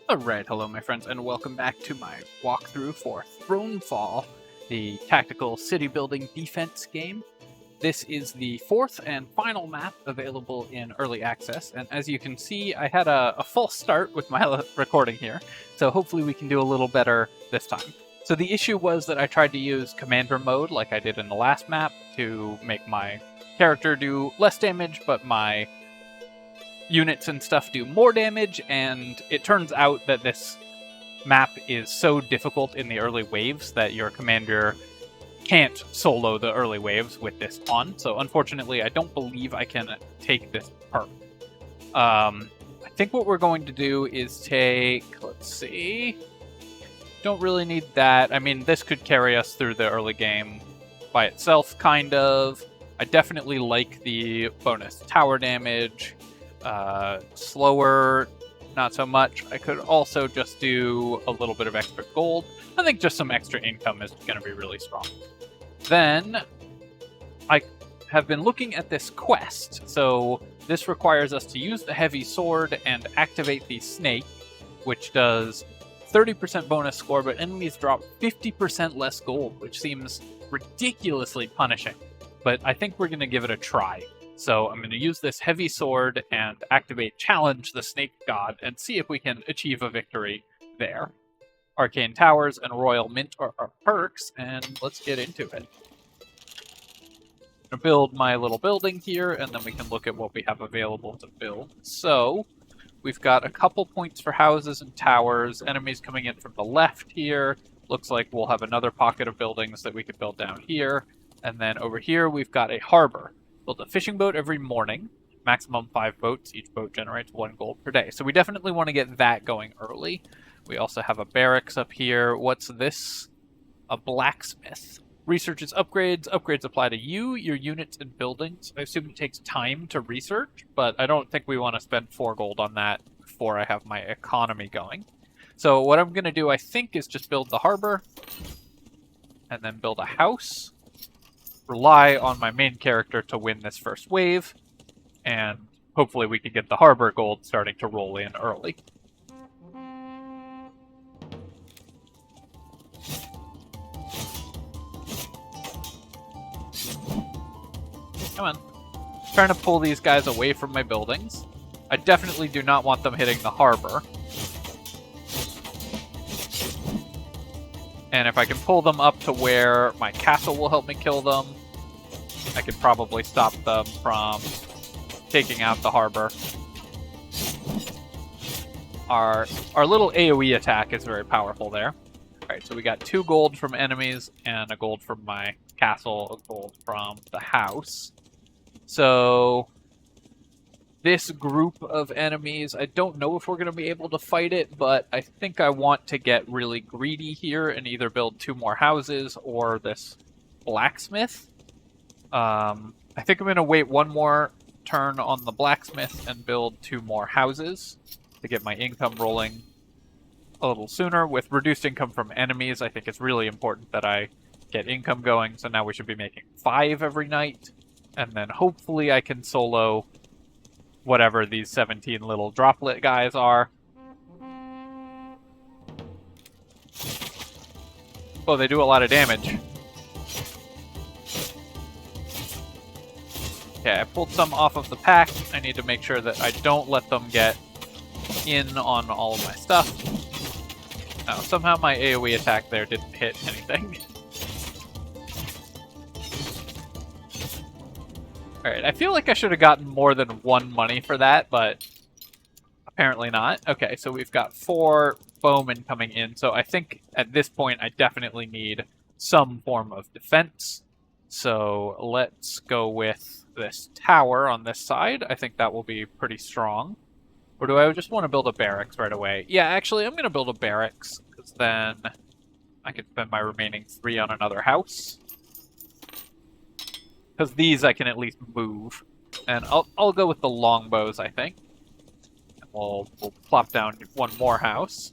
Alright, hello my friends, and welcome back to my walkthrough for Thronefall, the tactical city-building defense game. This is the fourth and final map available in Early Access, and as you can see, I had a false start with my recording here, so hopefully we can do a little better this time. So the issue was that I tried to use Commander mode, like I did in the last map, to make my character do less damage, but my units and stuff do more damage, and it turns out that this map is so difficult in the early waves that your commander can't solo the early waves with this on, so unfortunately I don't believe I can take this perk. I think what we're going to do is take, let's see, don't really need that. I mean, this could carry us through the early game by itself, kind of. I definitely like the bonus tower damage. Slower, not so much. I could also just do a little bit of extra gold. I think just some extra income is going to be really strong. Then, I have been looking at this quest. So, this requires us to use the heavy sword and activate the snake, which does 30% bonus score, but enemies drop 50% less gold, which seems ridiculously punishing. But I think we're going to give it a try. So I'm going to use this heavy sword and activate Challenge the Snake God and see if we can achieve a victory there. Arcane Towers and Royal Mint are our perks, and let's get into it. I'm going to build my little building here, and then we can look at what we have available to build. So we've got a couple points for houses and towers, enemies coming in from the left here. Looks like we'll have another pocket of buildings that we could build down here. And then over here we've got a harbor. Build a fishing boat every morning. Maximum 5 boats. Each boat generates 1 gold per day. So we definitely want to get that going early. We also have a barracks up here. What's this? A blacksmith. Researches upgrades. Upgrades apply to you, your units, and buildings. I assume it takes time to research, but I don't think we want to spend 4 gold on that before I have my economy going. So what I'm going to do, I think, is just build the harbor. And then build a house. Rely on my main character to win this first wave, and hopefully we can get the harbor gold starting to roll in early. Come on. Trying to pull these guys away from my buildings. I definitely do not want them hitting the harbor. And if I can pull them up to where my castle will help me kill them, I could probably stop them from taking out the harbor. Our little AoE attack is very powerful there. Alright, so we got 2 gold from enemies, and a gold from my castle, a gold from the house. So this group of enemies, I don't know if we're going to be able to fight it, but I think I want to get really greedy here and either build 2 more houses or this blacksmith. I think I'm going to wait 1 more turn on the blacksmith and build 2 more houses to get my income rolling a little sooner. With reduced income from enemies, I think it's really important that I get income going, so now we should be making 5 every night, and then hopefully I can solo whatever these 17 little droplet guys are. Oh, they do a lot of damage. Okay, I pulled some off of the pack. I need to make sure that I don't let them get in on all of my stuff. No, somehow my AoE attack there didn't hit anything. Alright, I feel like I should have gotten more than 1 money for that, but apparently not. Okay, so we've got 4 bowmen coming in, so I think at this point I definitely need some form of defense. So let's go with this tower on this side. I think that will be pretty strong. Or do I just want to build a barracks right away? Yeah, actually, I'm going to build a barracks, because then I can spend my remaining 3 on another house. Because these I can at least move. And I'll go with the longbows, I think. And we'll plop down 1 more house.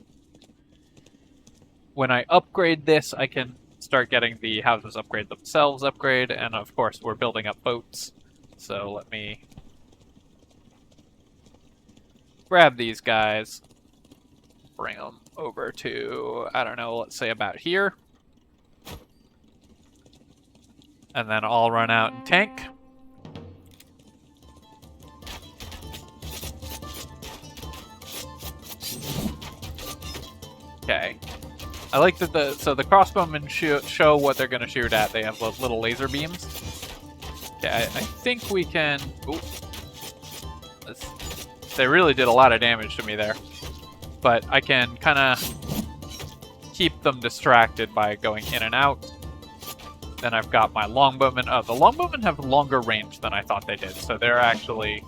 When I upgrade this, I can start getting the houses upgrade themselves upgrade, and of course we're building up boats. So let me grab these guys. bring them over to, I don't know, let's say about here. And then I'll run out and tank. Okay. I like that the crossbowmen show what they're going to shoot at. They have little laser beams. Okay, I think we can... Ooh. They really did a lot of damage to me there. But I can kind of keep them distracted by going in and out. Then I've got my longbowmen. Oh, the longbowmen have longer range than I thought they did. So they're actually...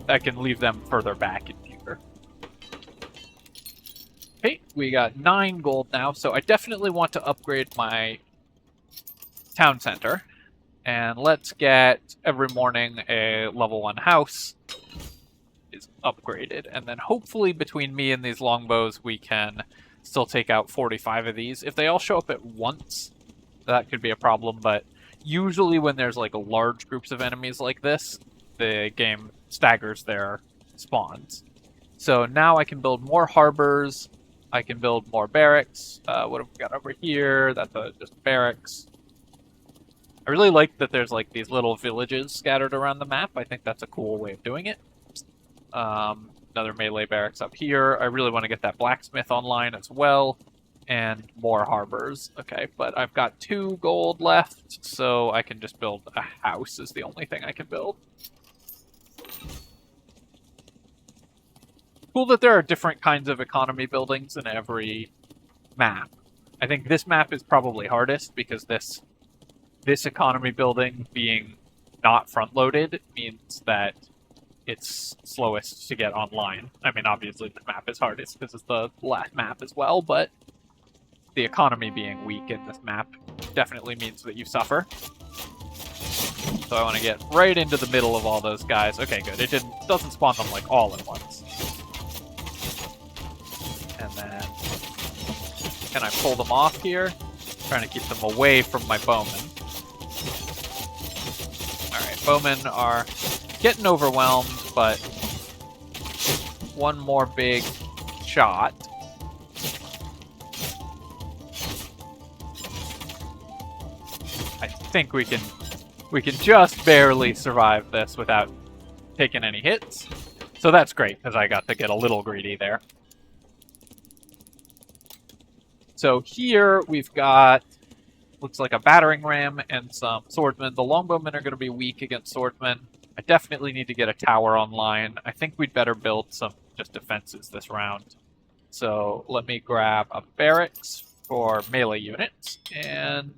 I can leave them further back in future. Okay, we got 9 gold now. So I definitely want to upgrade my town center. And let's get every morning a level 1 house is upgraded. And then hopefully between me and these longbows, we can still take out 45 of these. If they all show up at once, that could be a problem. But usually when there's like large groups of enemies like this, the game staggers their spawns. So now I can build more harbors. I can build more barracks. What have we got over here? That's just barracks. I really like that there's like these little villages scattered around the map. I think that's a cool way of doing it. Another melee barracks up here. I really want to get that blacksmith online as well. And more harbors. Okay, but I've got 2 gold left, so I can just build a house is the only thing I can build. Cool that there are different kinds of economy buildings in every map. I think this map is probably hardest because this economy building being not front-loaded means that it's slowest to get online. I mean, obviously the map is hardest because it's the last map as well, but the economy being weak in this map definitely means that you suffer. So I want to get right into the middle of all those guys. Okay, good. It doesn't spawn them like all at once. And then can I pull them off here? Trying to keep them away from my bowmen. Alright, bowmen are getting overwhelmed, but one more big shot. I think we can just barely survive this without taking any hits. So that's great, because I got to get a little greedy there. So here we've got, looks like a battering ram and some swordsmen. The longbowmen are going to be weak against swordsmen. I definitely need to get a tower online. I think we'd better build some just defenses this round. So let me grab a barracks for melee units. And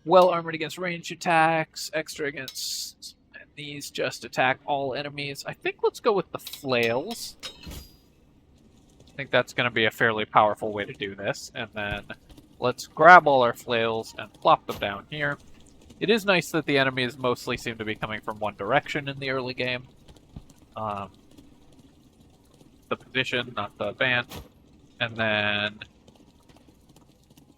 well armored against ranged attacks, extra against... And these just attack all enemies. I think let's go with the flails. I think that's going to be a fairly powerful way to do this. And then let's grab all our flails and plop them down here. It is nice that the enemies mostly seem to be coming from one direction in the early game. The position, not the band. And then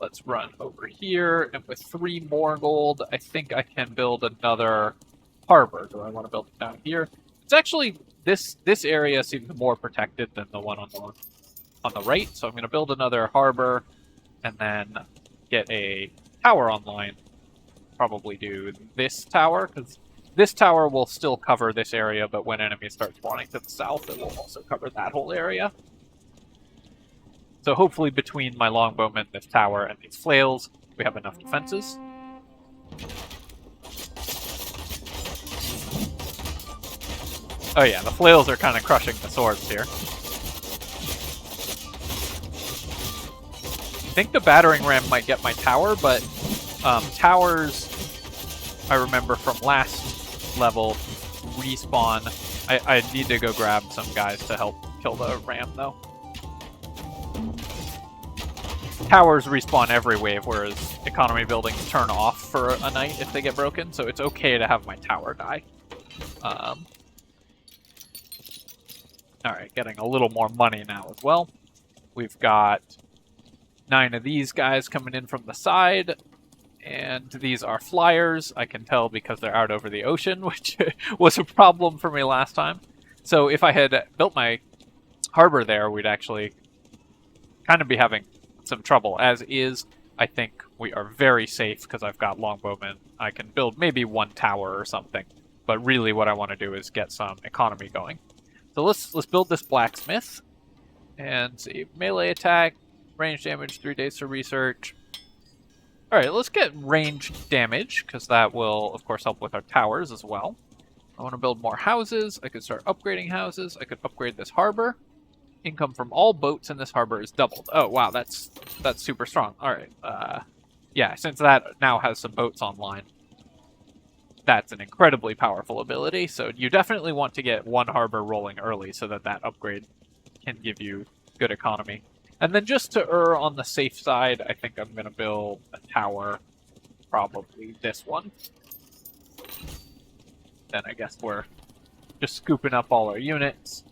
let's run over here. And with 3 more gold, I think I can build another harbor. Do I want to build it down here? It's actually, this area seems more protected than the one on the right. So I'm going to build another harbor and then get a tower online. Probably do this tower, because this tower will still cover this area, but when enemies start spawning to the south, it will also cover that whole area. So hopefully between my longbowmen, this tower, and these flails, we have enough defenses. Oh yeah, the flails are kind of crushing the swords here. I think the battering ram might get my tower, but towers, I remember from last level, respawn. I need to go grab some guys to help kill the ram, though. Towers respawn every wave, whereas economy buildings turn off for a night if they get broken, so it's okay to have my tower die. Alright, getting a little more money now as well. We've got 9 of these guys coming in from the side. And these are flyers. I can tell because they're out over the ocean, which was a problem for me last time. So if I had built my harbor there, we'd actually kind of be having some trouble. As is, I think we are very safe because I've got longbowmen. I can build maybe one tower or something, but really what I want to do is get some economy going. So let's build this blacksmith and see melee attack, range damage, 3 days to research. All right, let's get ranged damage because that will, of course, help with our towers as well. I want to build more houses. I could start upgrading houses. I could upgrade this harbor. Income from all boats in this harbor is doubled. Oh, wow, that's super strong. All right. Yeah, since that now has some boats online, that's an incredibly powerful ability. So you definitely want to get one harbor rolling early so that that upgrade can give you good economy. And then just to err on the safe side, I think I'm going to build a tower, probably this one. Then I guess we're just scooping up all our units.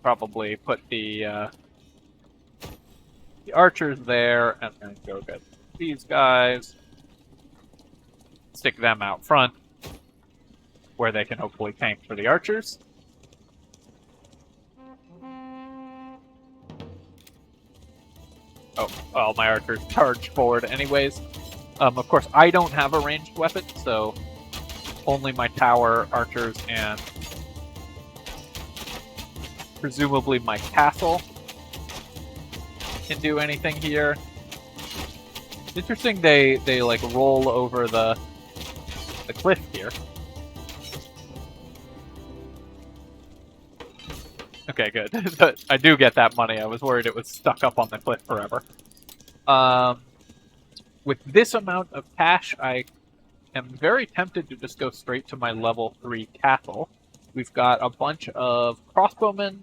Probably put the archers there, and then go get these guys. Stick them out front, where they can hopefully tank for the archers. Oh, well, my archers charge forward anyways. Of course, I don't have a ranged weapon, so only my tower, archers, and presumably my castle can do anything here. Interesting they like roll over the cliff here. Okay, good. But I do get that money. I was worried it was stuck up on the cliff forever. With this amount of cash, I am very tempted to just go straight to my level 3 castle. We've got a bunch of crossbowmen,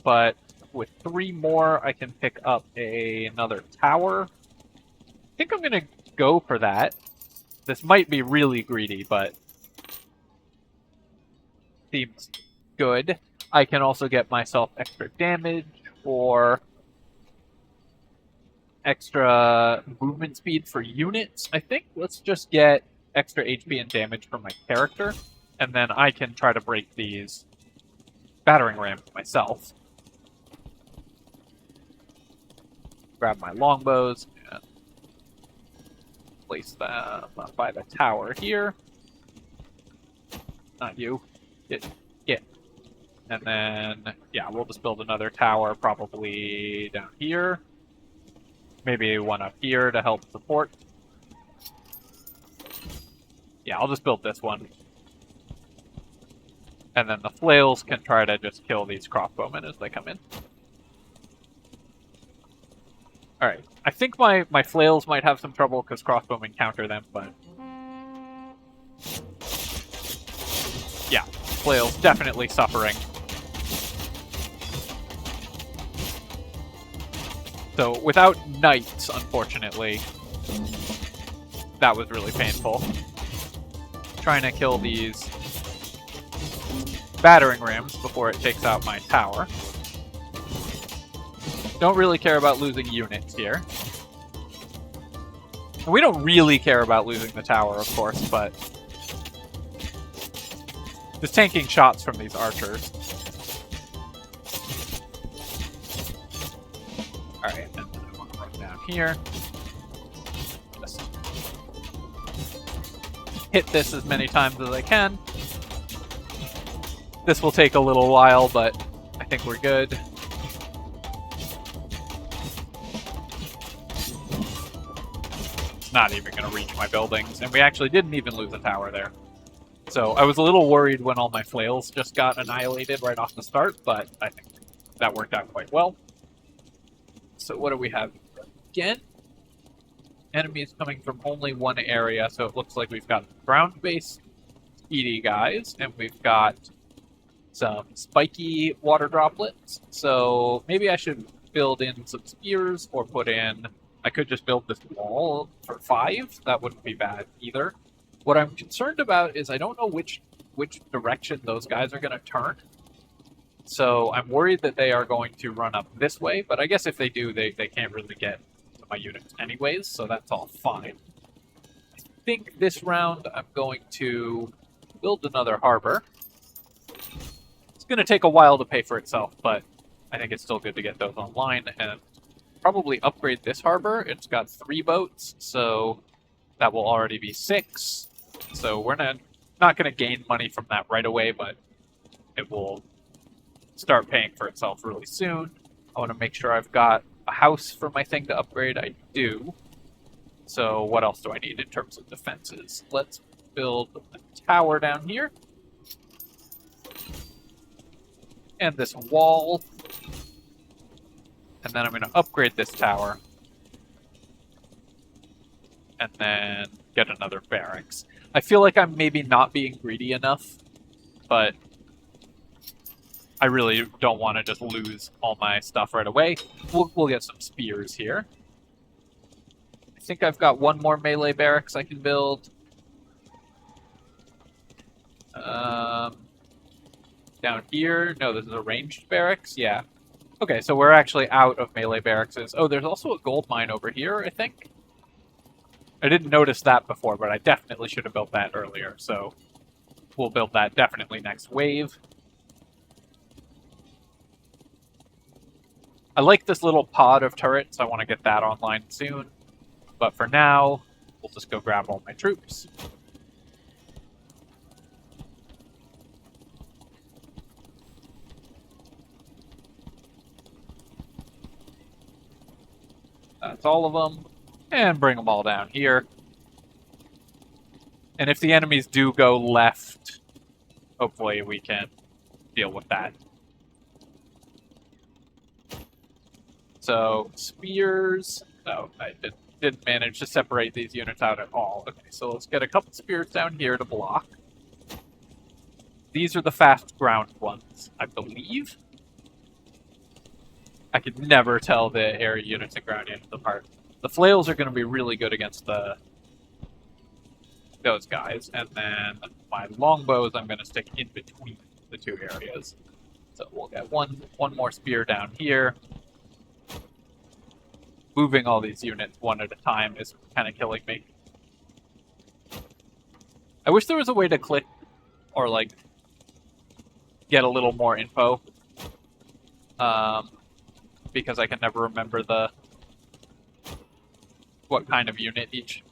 but with 3 more, I can pick up another tower. I think I'm going to go for that. This might be really greedy, but seems good. I can also get myself extra damage or extra movement speed for units, I think. Let's just get extra HP and damage for my character, and then I can try to break these battering rams myself. Grab my longbows and place them by the tower here. Not you. Get. And then, yeah, we'll just build another tower probably down here. Maybe one up here to help support. Yeah, I'll just build this one. And then the flails can try to just kill these crossbowmen as they come in. Alright, I think my flails might have some trouble because crossbowmen counter them, but... yeah, flails definitely suffering. So, without knights, unfortunately, that was really painful. Trying to kill these battering rams before it takes out my tower. Don't really care about losing units here. And we don't really care about losing the tower, of course, but just tanking shots from these archers. Alright, and then I want to run down here. Just hit this as many times as I can. This will take a little while, but I think we're good. It's not even going to reach my buildings, and we actually didn't even lose a tower there. So I was a little worried when all my flails just got annihilated right off the start, but I think that worked out quite well. So what do we have again? Enemies coming from only one area, so it looks like we've got ground-based speedy guys, and we've got some spiky water droplets. So maybe I should build in some spears or put in... I could just build this wall for 5. That wouldn't be bad either. What I'm concerned about is I don't know which direction those guys are going to turn. So I'm worried that they are going to run up this way, but I guess if they do, they can't really get to my units anyways, so that's all fine. I think this round I'm going to build another harbor. It's going to take a while to pay for itself, but I think it's still good to get those online and probably upgrade this harbor. It's got 3 boats, so that will already be 6. So we're not going to gain money from that right away, but it will start paying for itself really soon. I want to make sure I've got a house for my thing to upgrade. I do. So what else do I need in terms of defenses? Let's build a tower down here. And this wall. And then I'm going to upgrade this tower. And then get another barracks. I feel like I'm maybe not being greedy enough, but I really don't want to just lose all my stuff right away. We'll get some spears here. I think I've got one more melee barracks I can build. Down here. No, this is a ranged barracks. Yeah. Okay, so we're actually out of melee barracks. Oh, there's also a gold mine over here, I think. I didn't notice that before, but I definitely should have built that earlier. So we'll build that definitely next wave. I like this little pod of turrets. I want to get that online soon. But for now, we'll just go grab all my troops. That's all of them. And bring them all down here. And if the enemies do go left, hopefully we can deal with that. So, spears. No, I didn't manage to separate these units out at all. Okay, so let's get a couple spears down here to block. These are the fast ground ones, I believe. I could never tell the air units and ground units apart. The flails are going to be really good against those guys, and then my longbows I'm going to stick in between the 2 areas. So we'll get one more spear down here. Moving all these units one at a time is kind of killing me. I wish there was a way to click or like get a little more info. Because I can never remember what kind of unit each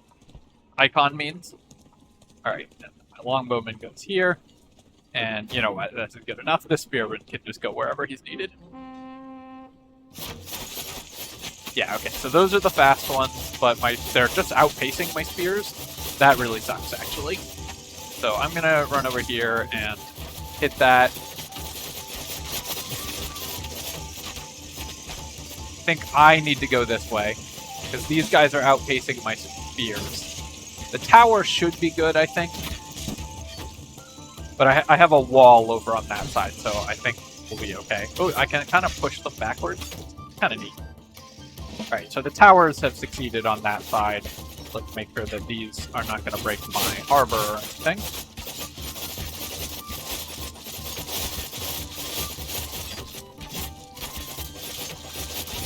icon means. Alright, my longbowman goes here. And you know what, that's good enough. This spearman can just go wherever he's needed. Yeah, okay, so those are the fast ones, but they're just outpacing my spears. That really sucks, actually. So I'm gonna run over here and hit that. I think I need to go this way, because these guys are outpacing my spears. The tower should be good, I think. But I have a wall over on that side, so I think we'll be okay. Oh, I can kind of push them backwards. Kind of neat. Alright, so the towers have succeeded on that side. Let's make sure that these are not going to break my harbor or anything.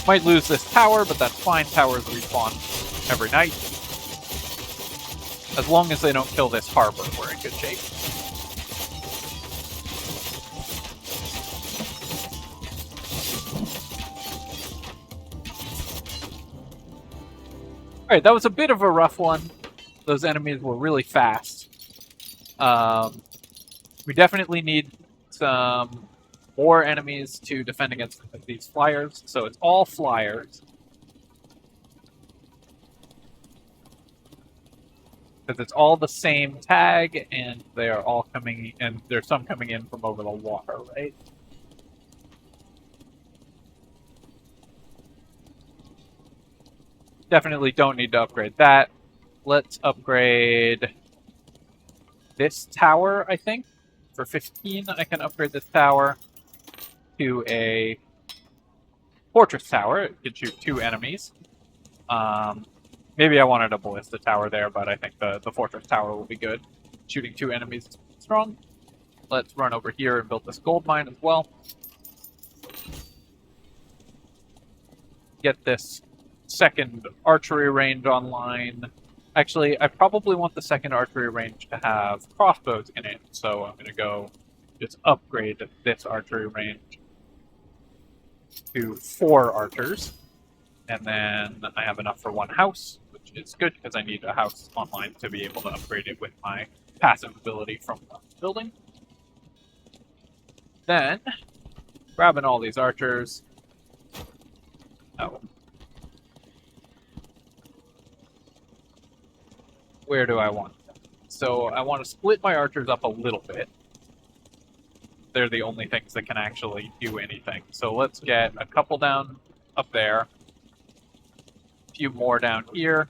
Might lose this tower, but that's fine. Towers respawn every night. As long as they don't kill this harbor, we're in good shape. Alright, that was a bit of a rough one. Those enemies were really fast. We definitely need some more enemies to defend against these flyers, so it's all flyers. Because it's all the same tag, and they are all coming, and there's some coming in from over the water, right? Definitely don't need to upgrade that. Let's upgrade this tower, I think. For 15, I can upgrade this tower to a fortress tower. It can shoot 2 enemies. Maybe I wanted a ballista tower there, but I think the fortress tower will be good. Shooting 2 enemies is strong. Let's run over here and build this gold mine as well. Get this second archery range online. Actually, I probably want the second archery range to have crossbows in it, so I'm going to go just upgrade this archery range to 4 archers. And then I have enough for 1 house, which is good because I need a house online to be able to upgrade it with my passive ability from the building. Then, grabbing all these archers. Oh. Where do I want them? So I want to split my archers up a little bit. They're the only things that can actually do anything. So let's get a couple down up there. A few more down here.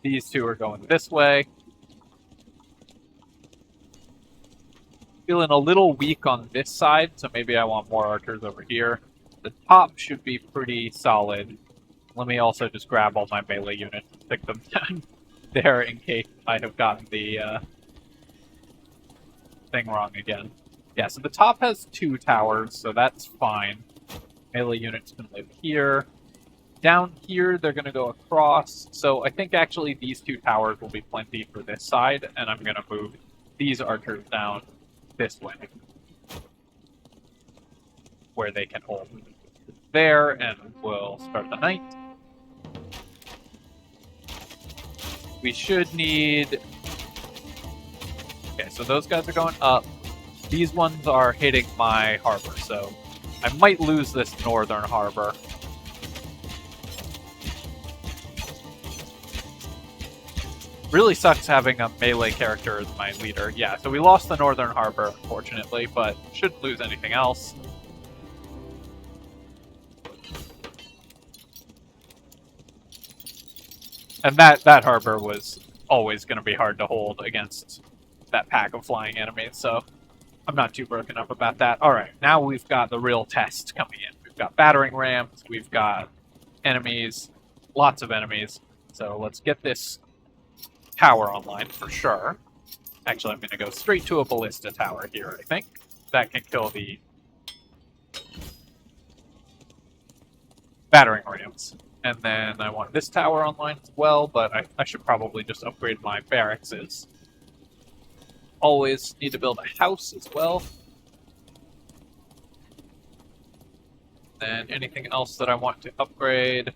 These 2 are going this way. Feeling a little weak on this side, so maybe I want more archers over here. The top should be pretty solid. Let me also just grab all my melee units and stick them down there in case I have gotten the thing wrong again. Yeah, so the top has 2 towers, so that's fine. Melee units can live here. Down here, they're going to go across. So I think actually these 2 towers will be plenty for this side, and I'm going to move these archers down this way, where they can hold there, and we'll start the night. We should need... Okay, so those guys are going up. These ones are hitting my harbor, so I might lose this northern harbor. Really sucks having a melee character as my leader. Yeah, so we lost the northern harbor, unfortunately, but shouldn't lose anything else. And that harbor was always going to be hard to hold against that pack of flying enemies, so I'm not too broken up about that. Alright, now we've got the real test coming in. We've got battering rams, we've got enemies, lots of enemies. So let's get this tower online for sure. Actually, I'm going to go straight to a ballista tower here, I think. That can kill the battering rams. And then I want this tower online as well, but I should probably just upgrade my barracks. Always need to build a house as well. Then anything else that I want to upgrade.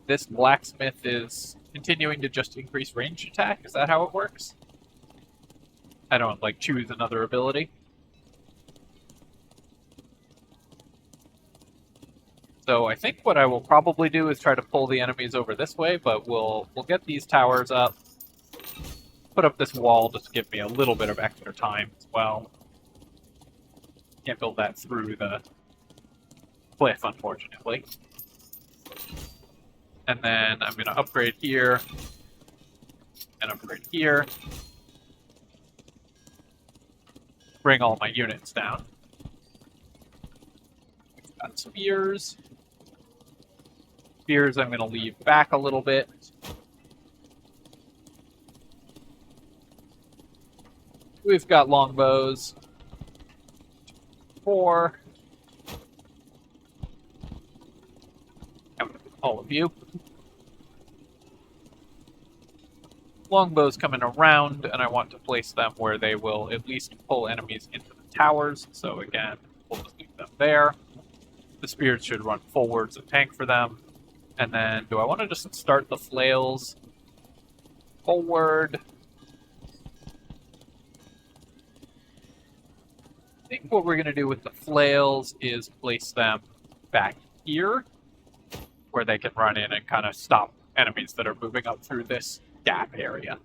This blacksmith is continuing to just increase range attack. Is that how it works? I don't, like, choose another ability. So I think what I will probably do is try to pull the enemies over this way, but we'll get these towers up. Put up this wall just to give me a little bit of extra time as well. Can't build that through the cliff, unfortunately. And then I'm going to upgrade here, and upgrade here. Bring all my units down. We've got spears. Spears I'm going to leave back a little bit. We've got longbows. 4. All of you. Longbows coming around, and I want to place them where they will at least pull enemies into the towers. So again, we'll just leave them there. The spears should run forwards and tank for them. And then, do I want to just start the flails forward? I think what we're going to do with the flails is place them back here, where they can run in and kind of stop enemies that are moving up through this gap area.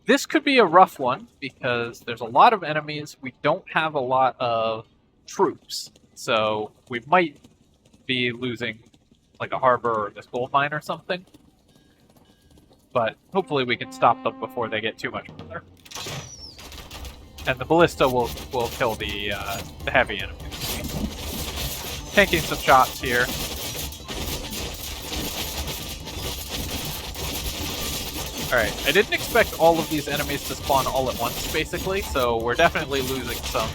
This could be a rough one, because there's a lot of enemies. We don't have a lot of troops, so we might be losing like a harbor or this gold mine or something. But hopefully we can stop them before they get too much further. And the ballista will kill the heavy enemies. Tanking some shots here. Alright, I didn't expect all of these enemies to spawn all at once, basically, so we're definitely losing some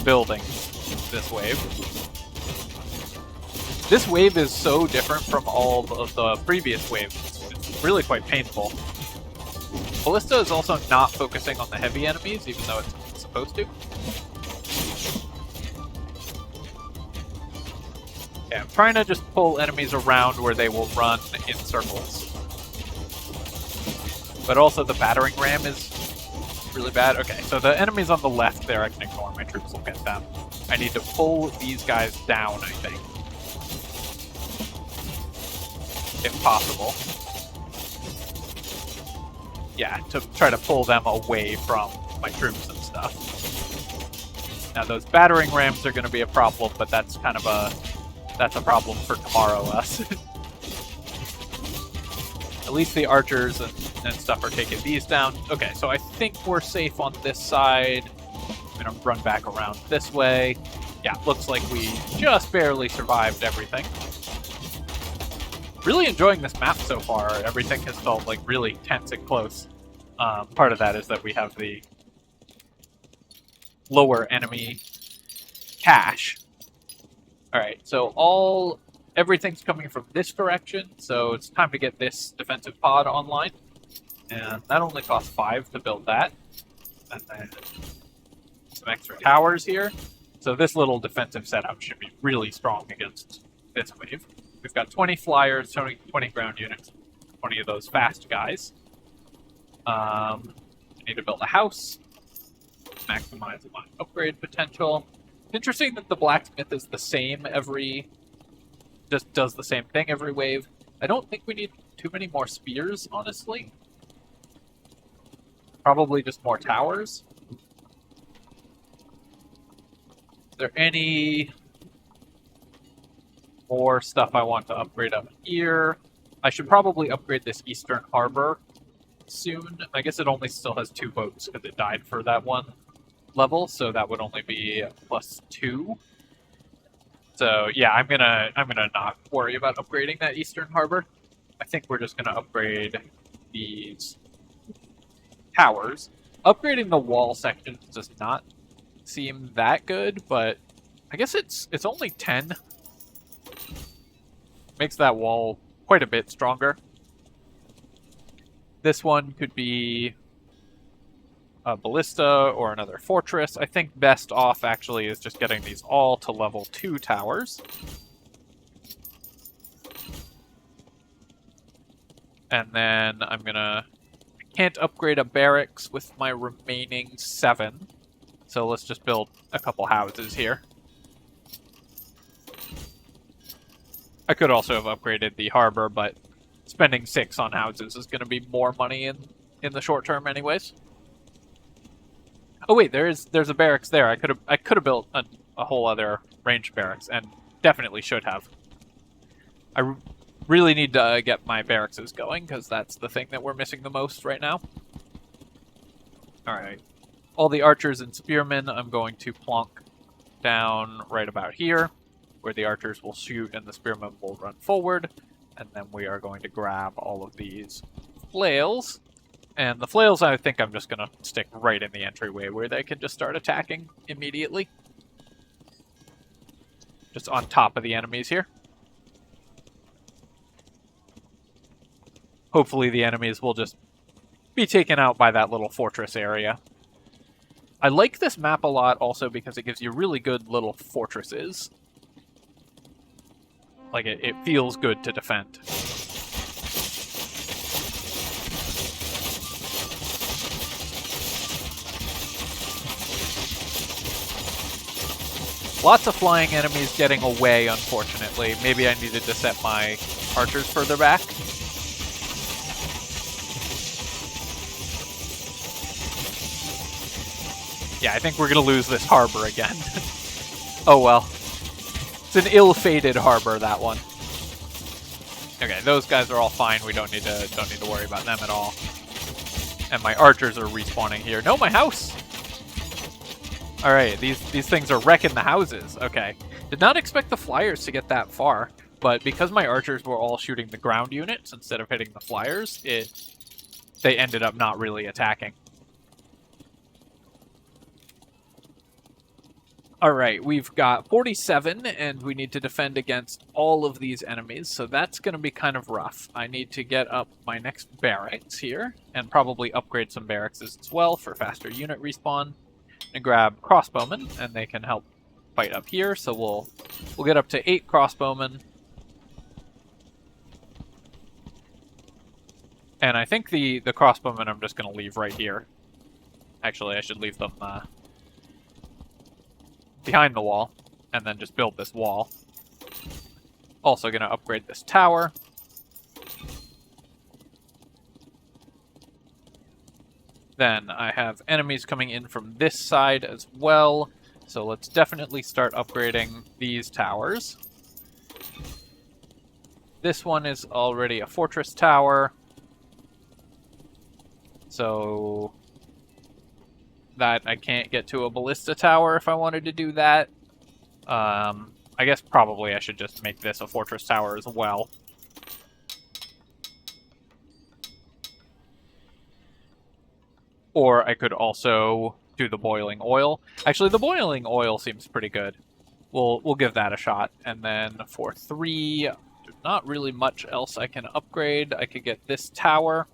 buildings this wave. This wave is so different from all of the previous waves. It's really quite painful. Ballista is also not focusing on the heavy enemies, even though it's supposed to. Okay, I'm trying to just pull enemies around where they will run in circles. But also the battering ram is really bad. Okay, so the enemies on the left there I can ignore. My troops will get them. I need to pull these guys down, I think. If possible. Yeah, to try to pull them away from my troops and stuff. Now those battering rams are going to be a problem, but that's kind of a problem for tomorrow us. At least the archers and stuff are taking these down. Okay, so I think we're safe on this side. I'm going to run back around this way. Yeah, looks like we just barely survived everything. Really enjoying this map so far. Everything has felt like really tense and close. Part of that is that we have the lower enemy cache. Alright, so everything's coming from this direction, so it's time to get this defensive pod online. And that only costs 5 to build that. And then some extra towers here. So this little defensive setup should be really strong against this wave. We've got 20 flyers, 20 ground units, 20 of those fast guys. I need to build a house, maximize my upgrade potential. It's interesting that the blacksmith is the same just does the same thing every wave. I don't think we need too many more spears, honestly. Probably just more towers. Is there any more stuff I want to upgrade up here? I should probably upgrade this eastern harbor soon. I guess it only still has 2 boats because it died for that one level, so that would only be +2. So yeah, I'm gonna not worry about upgrading that eastern harbor. I think we're just gonna upgrade these towers. Upgrading the wall sections does not seem that good, but I guess it's only 10. Makes that wall quite a bit stronger. This one could be a ballista or another fortress. I think best off actually is just getting these all to level 2 towers. And then I can't upgrade a barracks with my remaining 7. So let's just build a couple houses here. I could also have upgraded the harbor, but spending 6 on houses is going to be more money in the short term anyways. Oh wait, there's a barracks there. I could have built a whole other ranged barracks, and definitely should have. I really need to get my barracks going, because that's the thing that we're missing the most right now. Alright. All the archers and spearmen I'm going to plonk down right about here, where the archers will shoot and the spearmen will run forward. And then we are going to grab all of these flails. And the flails, I think I'm just going to stick right in the entryway where they can just start attacking immediately. Just on top of the enemies here. Hopefully the enemies will just be taken out by that little fortress area. I like this map a lot also because it gives you really good little fortresses. Like, it feels good to defend. Lots of flying enemies getting away, unfortunately. Maybe I needed to set my archers further back. Yeah, I think we're going to lose this harbor again. Oh well. It's an ill-fated harbor, that one. Okay, those guys are all fine. We don't need to worry about them at all. And my archers are respawning here. No, my house! Alright, these things are wrecking the houses. Okay. Did not expect the flyers to get that far, but because my archers were all shooting the ground units instead of hitting the flyers, they ended up not really attacking. Alright, we've got 47, and we need to defend against all of these enemies, so that's going to be kind of rough. I need to get up my next barracks here, and probably upgrade some barracks as well for faster unit respawn. And grab crossbowmen, and they can help fight up here, so we'll get up to 8 crossbowmen. And I think the crossbowmen I'm just going to leave right here. Actually, I should leave them behind the wall, and then just build this wall. Also going to upgrade this tower. Then I have enemies coming in from this side as well, so let's definitely start upgrading these towers. This one is already a fortress tower, so that I can't get to a ballista tower if I wanted to do that. I guess probably I should just make this a fortress tower as well. Or I could also do the boiling oil. Actually, the boiling oil seems pretty good. We'll give that a shot. And then for 3, there's not really much else I can upgrade. I could get this tower.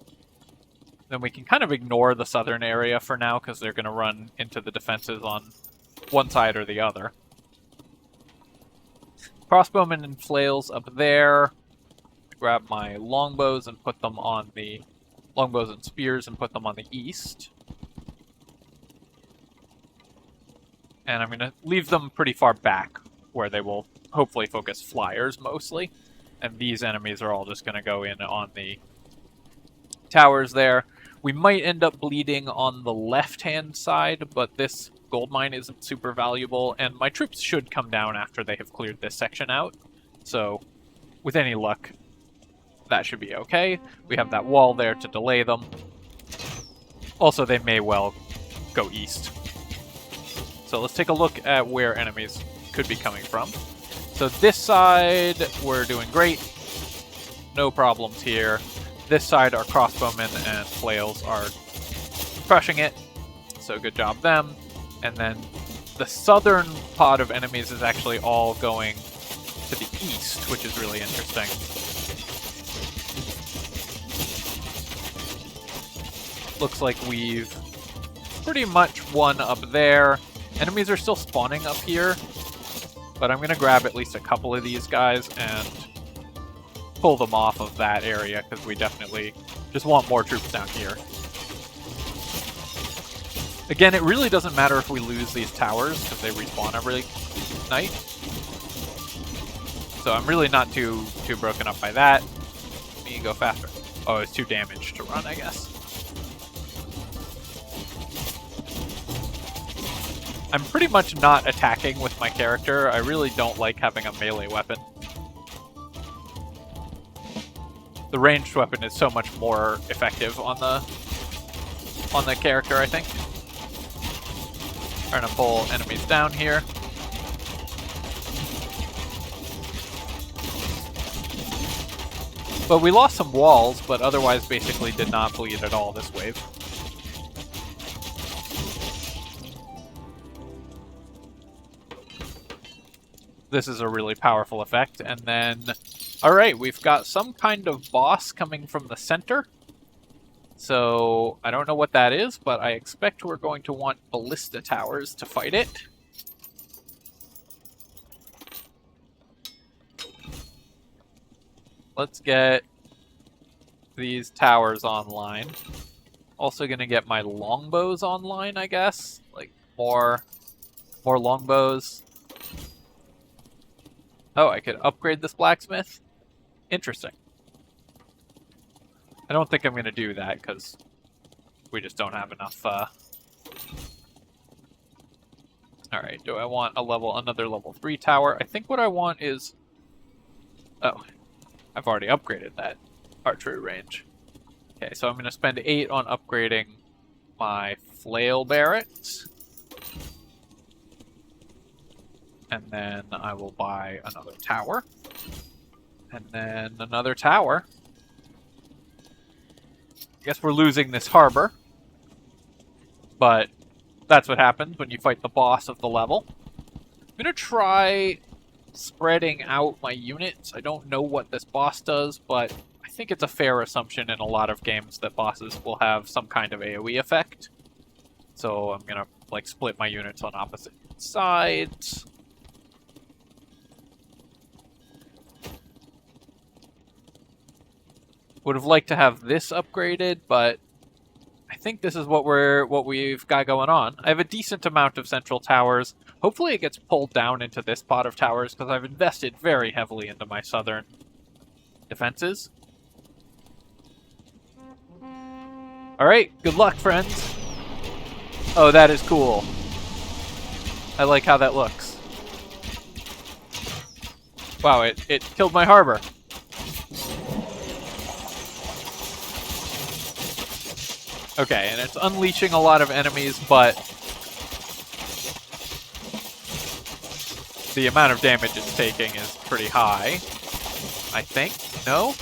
Then we can kind of ignore the southern area for now, because they're going to run into the defenses on one side or the other. Crossbowmen and flails up there. Grab my longbows and put them on the... longbows and spears and put them on the east. And I'm going to leave them pretty far back, where they will hopefully focus flyers mostly. And these enemies are all just going to go in on the towers there. We might end up bleeding on the left-hand side, but this gold mine isn't super valuable, and my troops should come down after they have cleared this section out. So, with any luck, that should be okay. We have that wall there to delay them. Also, they may well go east. So let's take a look at where enemies could be coming from. So this side, we're doing great. No problems here. This side, our crossbowmen and flails are crushing it. So good job them. And then the southern pod of enemies is actually all going to the east, which is really interesting. Looks like we've pretty much won up there. Enemies are still spawning up here, but I'm going to grab at least a couple of these guys and pull them off of that area, because we definitely just want more troops down here. Again, it really doesn't matter if we lose these towers, because they respawn every night. So I'm really not too broken up by that. Let me go faster. Oh, it's too damaged to run, I guess. I'm pretty much not attacking with my character. I really don't like having a melee weapon. The ranged weapon is so much more effective on the character, I think. Trying to pull enemies down here. But we lost some walls, but otherwise basically did not bleed at all this wave. This is a really powerful effect. And then, alright, we've got some kind of boss coming from the center. So, I don't know what that is, but I expect we're going to want ballista towers to fight it. Let's get these towers online. Also gonna get my longbows online, I guess. Like, more longbows. Oh, I could upgrade this blacksmith? Interesting. I don't think I'm going to do that, because we just don't have enough... Alright, do I want another level 3 tower? I think what I want is... Oh, I've already upgraded that archery range. Okay, so I'm going to spend 8 on upgrading my flail barracks. And then I will buy another tower. And then another tower. I guess we're losing this harbor. But that's what happens when you fight the boss of the level. I'm gonna try spreading out my units. I don't know what this boss does, but I think it's a fair assumption in a lot of games that bosses will have some kind of AoE effect. So I'm gonna like split my units on opposite sides. Would have liked to have this upgraded, but I think this is what we've got going on. I have a decent amount of central towers. Hopefully it gets pulled down into this pot of towers, because I've invested very heavily into my southern defenses. Alright, good luck, friends. Oh, that is cool. I like how that looks. Wow, it killed my harbor. Okay, and it's unleashing a lot of enemies, but the amount of damage it's taking is pretty high. I think? No?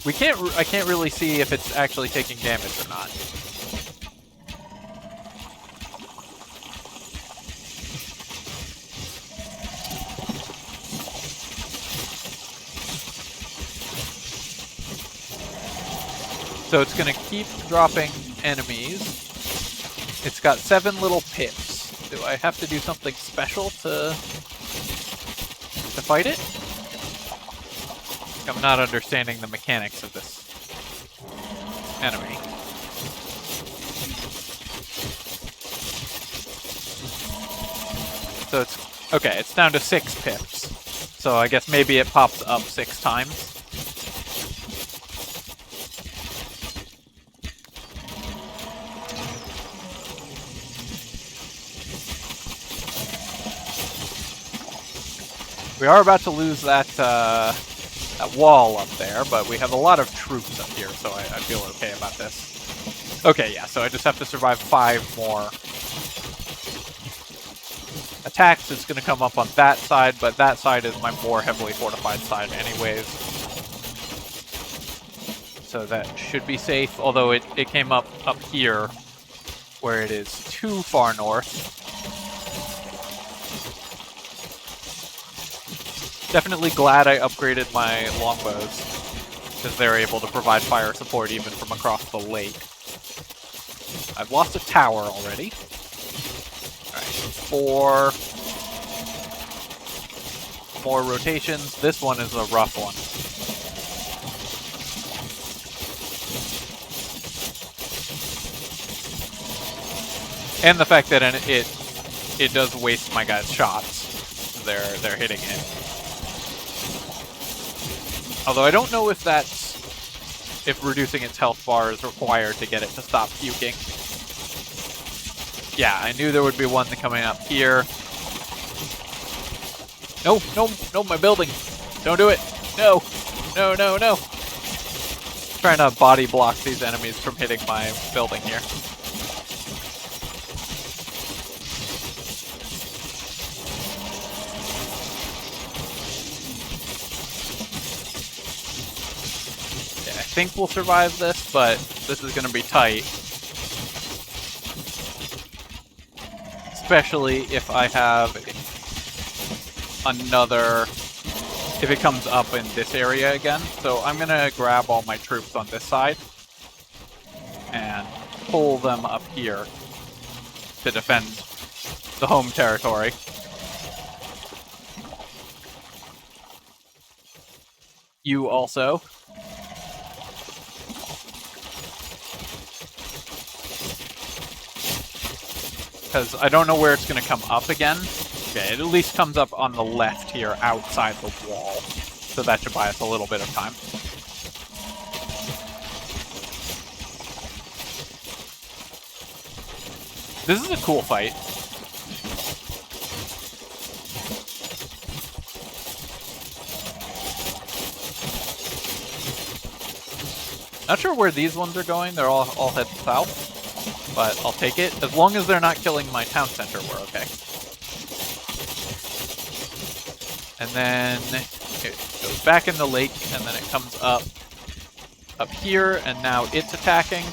I can't really see if it's actually taking damage or not. So it's going to keep dropping enemies. It's got 7 little pips. Do I have to do something special to fight it? I'm not understanding the mechanics of this enemy. So it's... okay, it's down to 6 pips. So I guess maybe it pops up 6 times. We are about to lose that that wall up there, but we have a lot of troops up here, so I feel okay about this. Okay, yeah, so I just have to survive 5 more attacks. It's going to come up on that side, but that side is my more heavily fortified side anyways. So that should be safe, although it came up here where it is too far north. Definitely glad I upgraded my longbows, because they're able to provide fire support even from across the lake. I've lost a tower already. Alright, 4 more rotations. This one is a rough one. And the fact that it does waste my guys' shots. They're hitting it. Although I don't know if if reducing its health bar is required to get it to stop puking. Yeah, I knew there would be one coming up here. No, no, no, my building. Don't do it. No, no, no, no. Trying to body block these enemies from hitting my building here. I think we'll survive this, but this is going to be tight. Especially if I have another... if it comes up in this area again. So I'm going to grab all my troops on this side and pull them up here to defend the home territory. You also... because I don't know where it's going to come up again. Okay, it at least comes up on the left here, outside the wall. So that should buy us a little bit of time. This is a cool fight. Not sure where these ones are going. They're all head south. But I'll take it. As long as they're not killing my town center, we're okay. And then it goes back in the lake, and then it comes up here, and now it's attacking.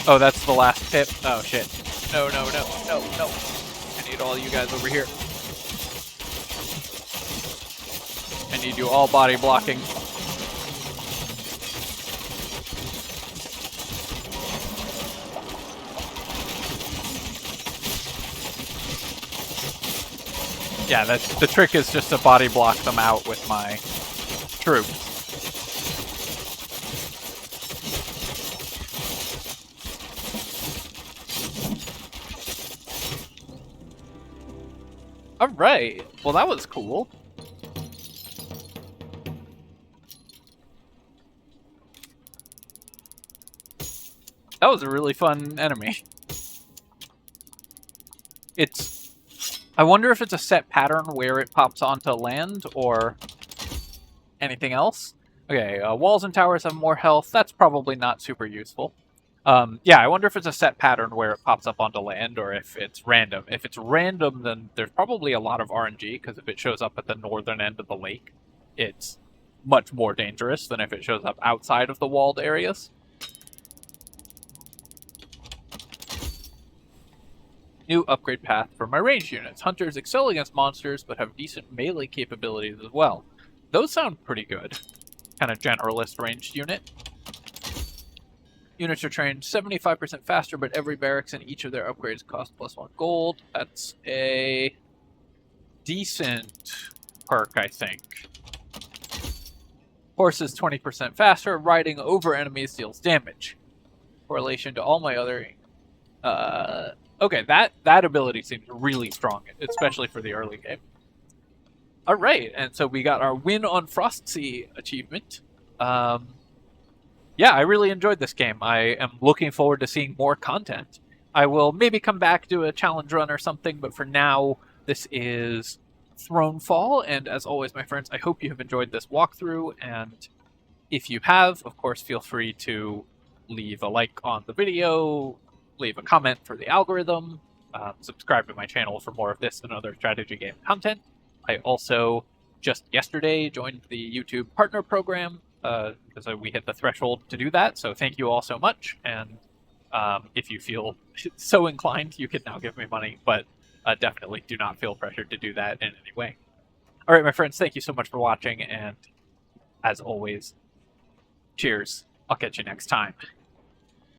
Oh, that's the last pip. Oh, shit. No, no, no, no, no. I need all you guys over here. I need you all body blocking. Yeah, the trick is just to body block them out with my troops. Alright, well that was cool. That was a really fun enemy. I wonder if it's a set pattern where it pops onto land or anything else. Okay, walls and towers have more health. That's probably not super useful. Yeah, I wonder if it's a set pattern where it pops up onto land or if it's random. If it's random, then there's probably a lot of RNG, because if it shows up at the northern end of the lake, it's much more dangerous than if it shows up outside of the walled areas. New upgrade path for my ranged units. Hunters excel against monsters, but have decent melee capabilities as well. Those sound pretty good. Kind of generalist ranged unit. Units are trained 75% faster, but every barracks and each of their upgrades cost +1 gold. That's a decent perk, I think. Horses 20% faster. Riding over enemies deals damage. Correlation to all my other... Okay, that ability seems really strong, especially for the early game. Alright, and so we got our win on Frostsee achievement. Yeah, I really enjoyed this game. I am looking forward to seeing more content. I will maybe come back to a challenge run or something, but for now, this is Thronefall, and as always, my friends, I hope you have enjoyed this walkthrough, and if you have, of course, feel free to leave a like on the video, leave a comment for the algorithm, subscribe to my channel for more of this and other strategy game content. I also, just yesterday, joined the YouTube Partner Program, because we hit the threshold to do that, so thank you all so much, and if you feel so inclined, you can now give me money, but definitely do not feel pressured to do that in any way. Alright, my friends, thank you so much for watching, and as always, cheers. I'll catch you next time.